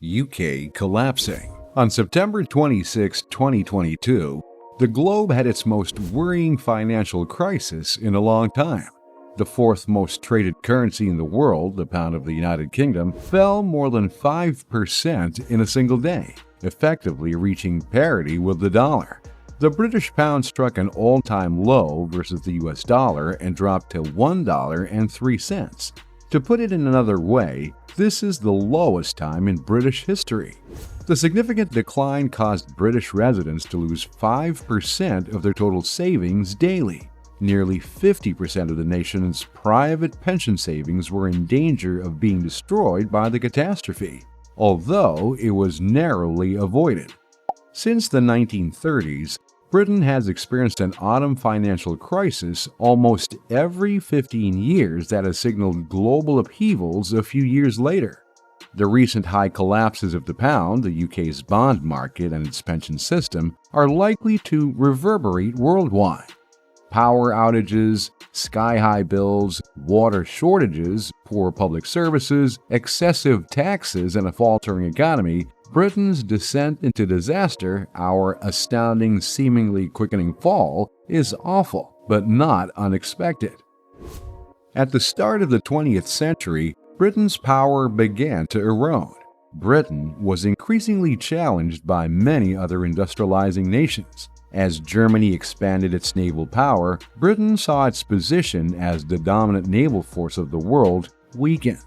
UK collapsing. On September 26, 2022, the globe had its most worrying financial crisis in a long time. The fourth most traded currency in the world, the pound of the United Kingdom, fell more than 5% in a single day, effectively reaching parity with the dollar. The British pound struck an all-time low versus the US dollar and dropped to $1.03. To put it in another way, this is the lowest time in British history. The significant decline caused British residents to lose 5% of their total savings daily. Nearly 50% of the nation's private pension savings were in danger of being destroyed by the catastrophe, although it was narrowly avoided. Since the 1930s, Britain has experienced an autumn financial crisis almost every 15 years that has signaled global upheavals a few years later. The recent high collapses of the pound, the UK's bond market, and its pension system are likely to reverberate worldwide. Power outages, sky-high bills, water shortages, poor public services, excessive taxes, and a faltering economy, Britain's descent into disaster, our astounding, seemingly quickening fall, is awful, but not unexpected. At the start of the 20th century, Britain's power began to erode. Britain was increasingly challenged by many other industrializing nations. As Germany expanded its naval power, Britain saw its position as the dominant naval force of the world weaken.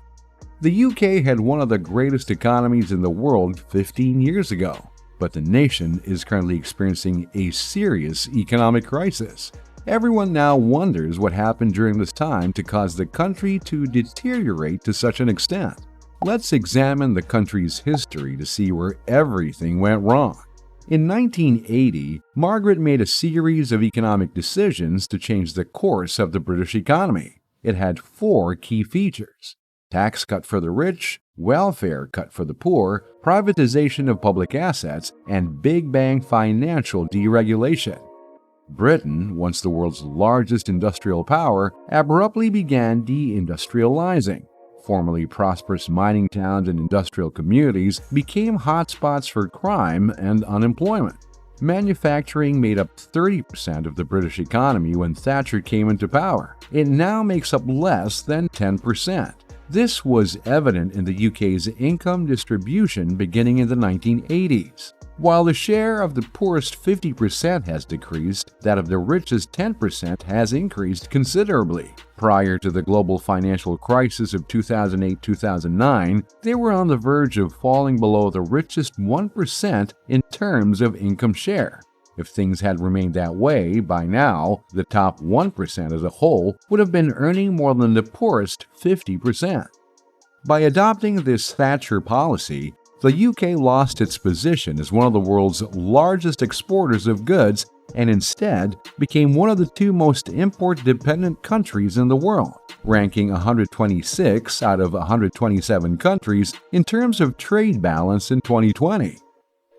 The UK had one of the greatest economies in the world 15 years ago, but the nation is currently experiencing a serious economic crisis. Everyone now wonders what happened during this time to cause the country to deteriorate to such an extent. Let's examine the country's history to see where everything went wrong. In 1980, Margaret made a series of economic decisions to change the course of the British economy. It had 4 key features: tax cut for the rich, welfare cut for the poor, privatization of public assets, and big bang financial deregulation. Britain, once the world's largest industrial power, abruptly began deindustrializing. Formerly prosperous mining towns and industrial communities became hotspots for crime and unemployment. Manufacturing made up 30% of the British economy when Thatcher came into power. It now makes up less than 10%. This was evident in the UK's income distribution beginning in the 1980s. While the share of the poorest 50% has decreased, that of the richest 10% has increased considerably. Prior to the global financial crisis of 2008-2009, they were on the verge of falling below the richest 1% in terms of income share. If things had remained that way, by now, the top 1% as a whole would have been earning more than the poorest 50%. By adopting this Thatcher policy, the UK lost its position as one of the world's largest exporters of goods and instead became one of the 2 most import-dependent countries in the world, ranking 126 out of 127 countries in terms of trade balance in 2020.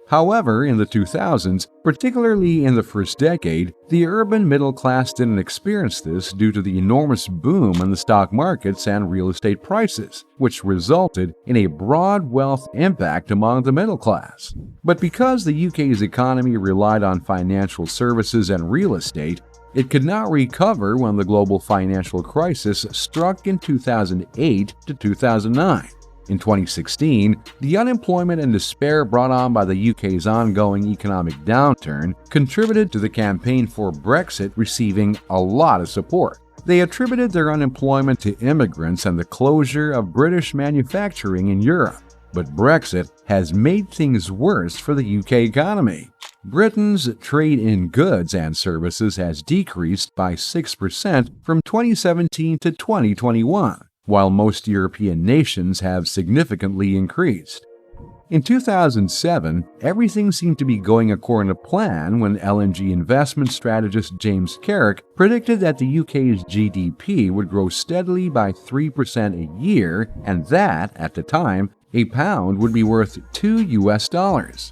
However, in the 2000s, particularly in the first decade, the urban middle class didn't experience this due to the enormous boom in the stock markets and real estate prices, which resulted in a broad wealth impact among the middle class. But because the UK's economy relied on financial services and real estate, it could not recover when the global financial crisis struck in 2008 to 2009. In 2016, the unemployment and despair brought on by the UK's ongoing economic downturn contributed to the campaign for Brexit receiving a lot of support. They attributed their unemployment to immigrants and the closure of British manufacturing in Europe. But Brexit has made things worse for the UK economy. Britain's trade in goods and services has decreased by 6% from 2017 to 2021. While most European nations have significantly increased. In 2007, everything seemed to be going according to plan when LNG investment strategist James Carrick predicted that the UK's GDP would grow steadily by 3% a year and that, at the time, a pound would be worth $2.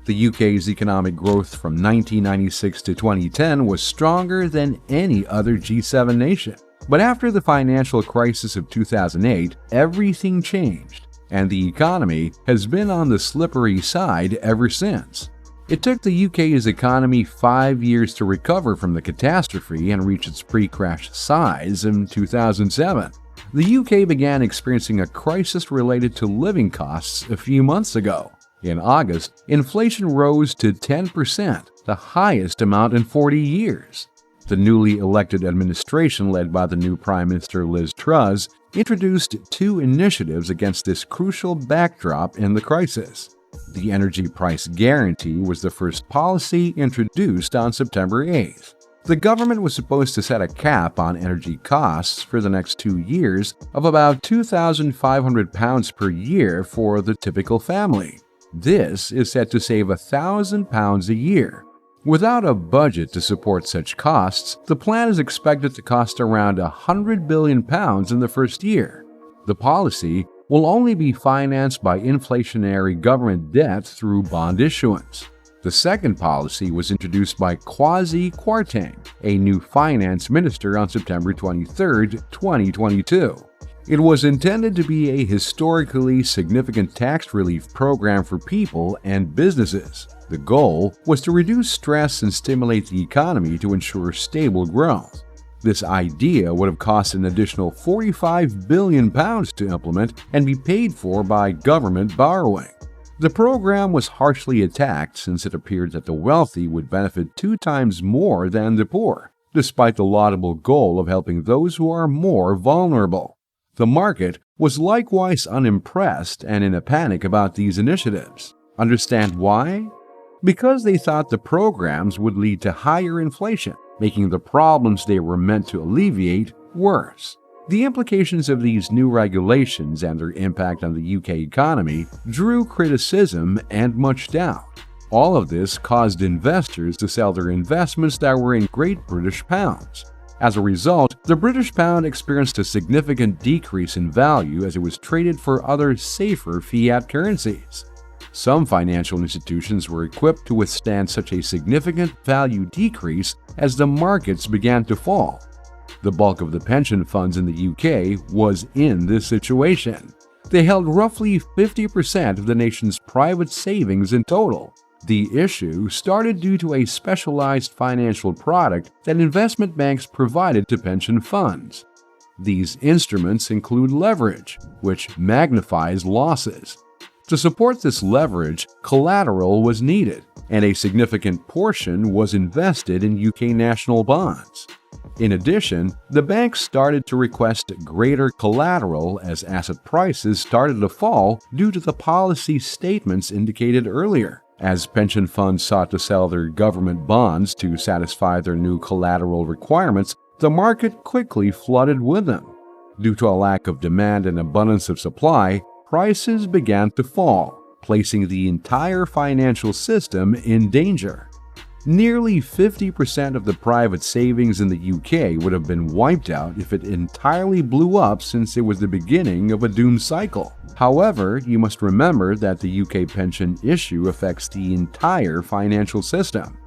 The UK's economic growth from 1996 to 2010 was stronger than any other G7 nation. But after the financial crisis of 2008, everything changed. and the economy has been on the slippery side ever since. It took the UK's economy 5 years to recover from the catastrophe and reach its pre-crash size in 2007. The UK began experiencing a crisis related to living costs a few months ago. In August, inflation rose to 10%, the highest amount in 40 years. The newly elected administration, led by the new Prime Minister Liz Truss, introduced 2 initiatives against this crucial backdrop in the crisis. The Energy Price Guarantee was the first policy introduced on September 8th. The government was supposed to set a cap on energy costs for the next 2 years of about £2,500 per year for the typical family. This is set to save £1,000 a year. Without a budget to support such costs, the plan is expected to cost around £100 billion in the first year. The policy will only be financed by inflationary government debt through bond issuance. The second policy was introduced by Kwasi Kwarteng, a new finance minister, on September 23, 2022. It was intended to be a historically significant tax relief program for people and businesses. The goal was to reduce stress and stimulate the economy to ensure stable growth. This idea would have cost an additional £45 billion to implement and be paid for by government borrowing. The program was harshly attacked since it appeared that the wealthy would benefit 2 times more than the poor, despite the laudable goal of helping those who are more vulnerable. The market was likewise unimpressed and in a panic about these initiatives. Understand why? Because they thought the programs would lead to higher inflation, making the problems they were meant to alleviate worse. The implications of these new regulations and their impact on the UK economy drew criticism and much doubt. All of this caused investors to sell their investments that were in Great British pounds. As a result, the British pound experienced a significant decrease in value as it was traded for other safer fiat currencies. Some financial institutions were equipped to withstand such a significant value decrease as the markets began to fall. The bulk of the pension funds in the UK was in this situation. They held roughly 50% of the nation's private savings in total. The issue started due to a specialized financial product that investment banks provided to pension funds. These instruments include leverage, which magnifies losses. To support this leverage, collateral was needed, and a significant portion was invested in UK national bonds. In addition, the banks started to request greater collateral as asset prices started to fall due to the policy statements indicated earlier. As pension funds sought to sell their government bonds to satisfy their new collateral requirements, the market quickly flooded with them. Due to a lack of demand and abundance of supply, prices began to fall, placing the entire financial system in danger. Nearly 50% of the private savings in the UK would have been wiped out if it entirely blew up, since it was the beginning of a doom cycle. However, you must remember that the UK pension issue affects the entire financial system.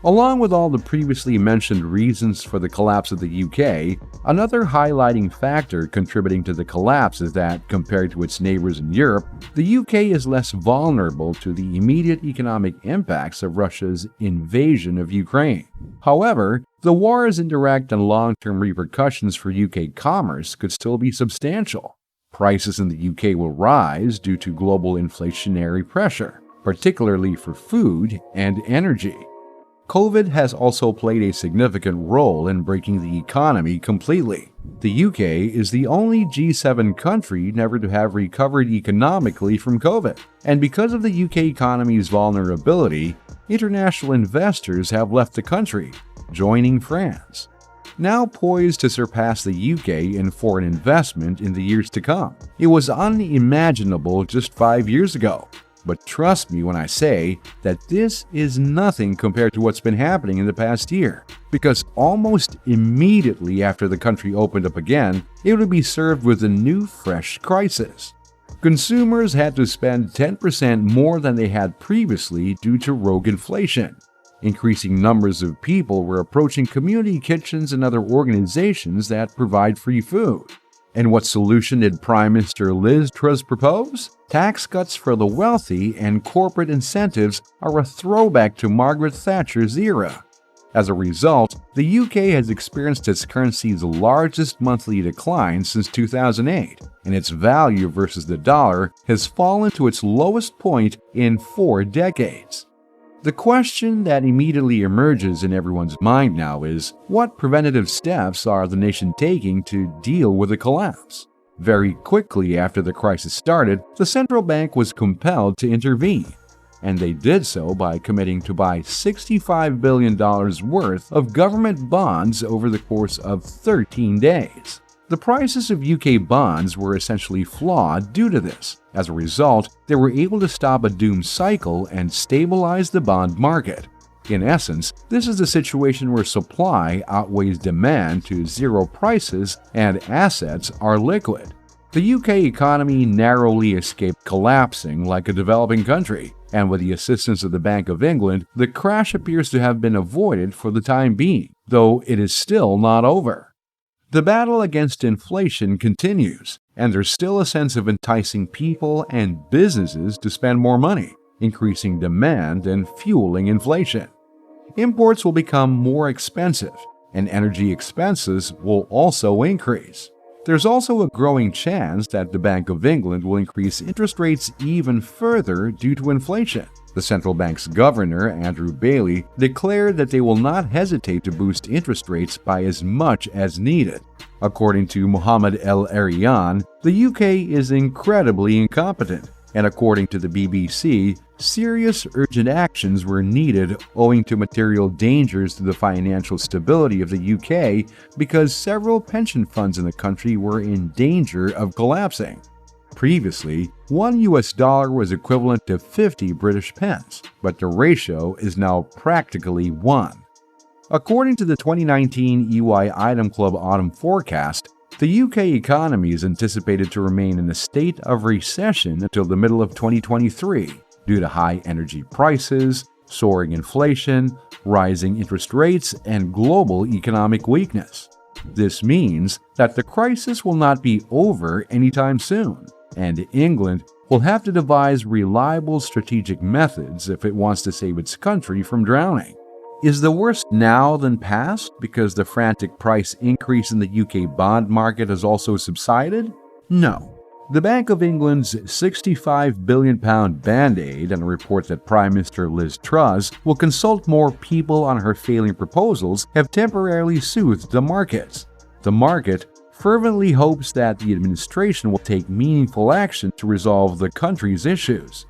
Along with all the previously mentioned reasons for the collapse of the UK, another highlighting factor contributing to the collapse is that, compared to its neighbors in Europe, the UK is less vulnerable to the immediate economic impacts of Russia's invasion of Ukraine. However, the war's indirect and long-term repercussions for UK commerce could still be substantial. Prices in the UK will rise due to global inflationary pressure, particularly for food and energy. COVID has also played a significant role in breaking the economy completely. The UK is the only G7 country never to have recovered economically from COVID, and because of the UK economy's vulnerability, international investors have left the country, joining France. Now poised to surpass the UK in foreign investment in the years to come. It was unimaginable just 5 years ago. But trust me when I say that this is nothing compared to what's been happening in the past year, because almost immediately after the country opened up again, it would be served with a new fresh crisis. Consumers had to spend 10% more than they had previously due to rogue inflation. Increasing numbers of people were approaching community kitchens and other organizations that provide free food. And what solution did Prime Minister Liz Truss propose? Tax cuts for the wealthy and corporate incentives are a throwback to Margaret Thatcher's era. As a result, the UK has experienced its currency's largest monthly decline since 2008, and its value versus the dollar has fallen to its lowest point in 4 decades. The question that immediately emerges in everyone's mind now is, what preventative steps are the nation taking to deal with the collapse? Very quickly after the crisis started, the central bank was compelled to intervene, and they did so by committing to buy $65 billion worth of government bonds over the course of 13 days. The prices of UK bonds were essentially flawed due to this. As a result, they were able to stop a doomed cycle and stabilize the bond market. In essence, this is a situation where supply outweighs demand to zero prices and assets are liquid. The UK economy narrowly escaped collapsing like a developing country, and with the assistance of the Bank of England, the crash appears to have been avoided for the time being, though it is still not over. The battle against inflation continues, and there's still a sense of enticing people and businesses to spend more money, increasing demand and fueling inflation. Imports will become more expensive, and energy expenses will also increase. There's also a growing chance that the Bank of England will increase interest rates even further due to inflation. The central bank's governor, Andrew Bailey, declared that they will not hesitate to boost interest rates by as much as needed. According to Mohammed El Arian, the UK is incredibly incompetent, and according to the BBC, serious urgent actions were needed owing to material dangers to the financial stability of the UK because several pension funds in the country were in danger of collapsing. Previously, $1 was equivalent to 50 British pence, but the ratio is now practically 1. According to the 2019 EY Item Club Autumn Forecast, the UK economy is anticipated to remain in a state of recession until the middle of 2023 due to high energy prices, soaring inflation, rising interest rates, and global economic weakness. This means that the crisis will not be over anytime soon, and England will have to devise reliable strategic methods if it wants to save its country from drowning. Is the worst now than past because the frantic price increase in the UK bond market has also subsided? No. The Bank of England's £65 billion band-aid and a report that Prime Minister Liz Truss will consult more people on her failing proposals have temporarily soothed the markets. The market fervently hopes that the administration will take meaningful action to resolve the country's issues.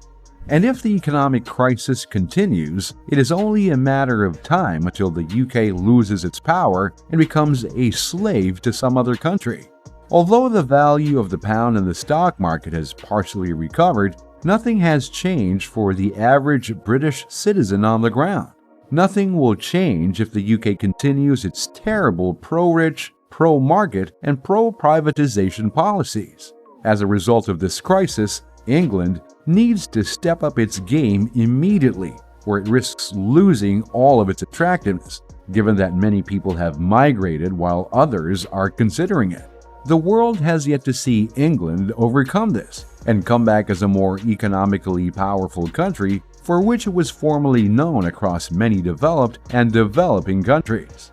And if the economic crisis continues, it is only a matter of time until the UK loses its power and becomes a slave to some other country. Although the value of the pound in the stock market has partially recovered, nothing has changed for the average British citizen on the ground. Nothing will change if the UK continues its terrible pro-rich, pro-market, and pro-privatization policies. As a result of this crisis, England needs to step up its game immediately, or it risks losing all of its attractiveness, given that many people have migrated while others are considering it. The world has yet to see England overcome this and come back as a more economically powerful country for which it was formerly known across many developed and developing countries.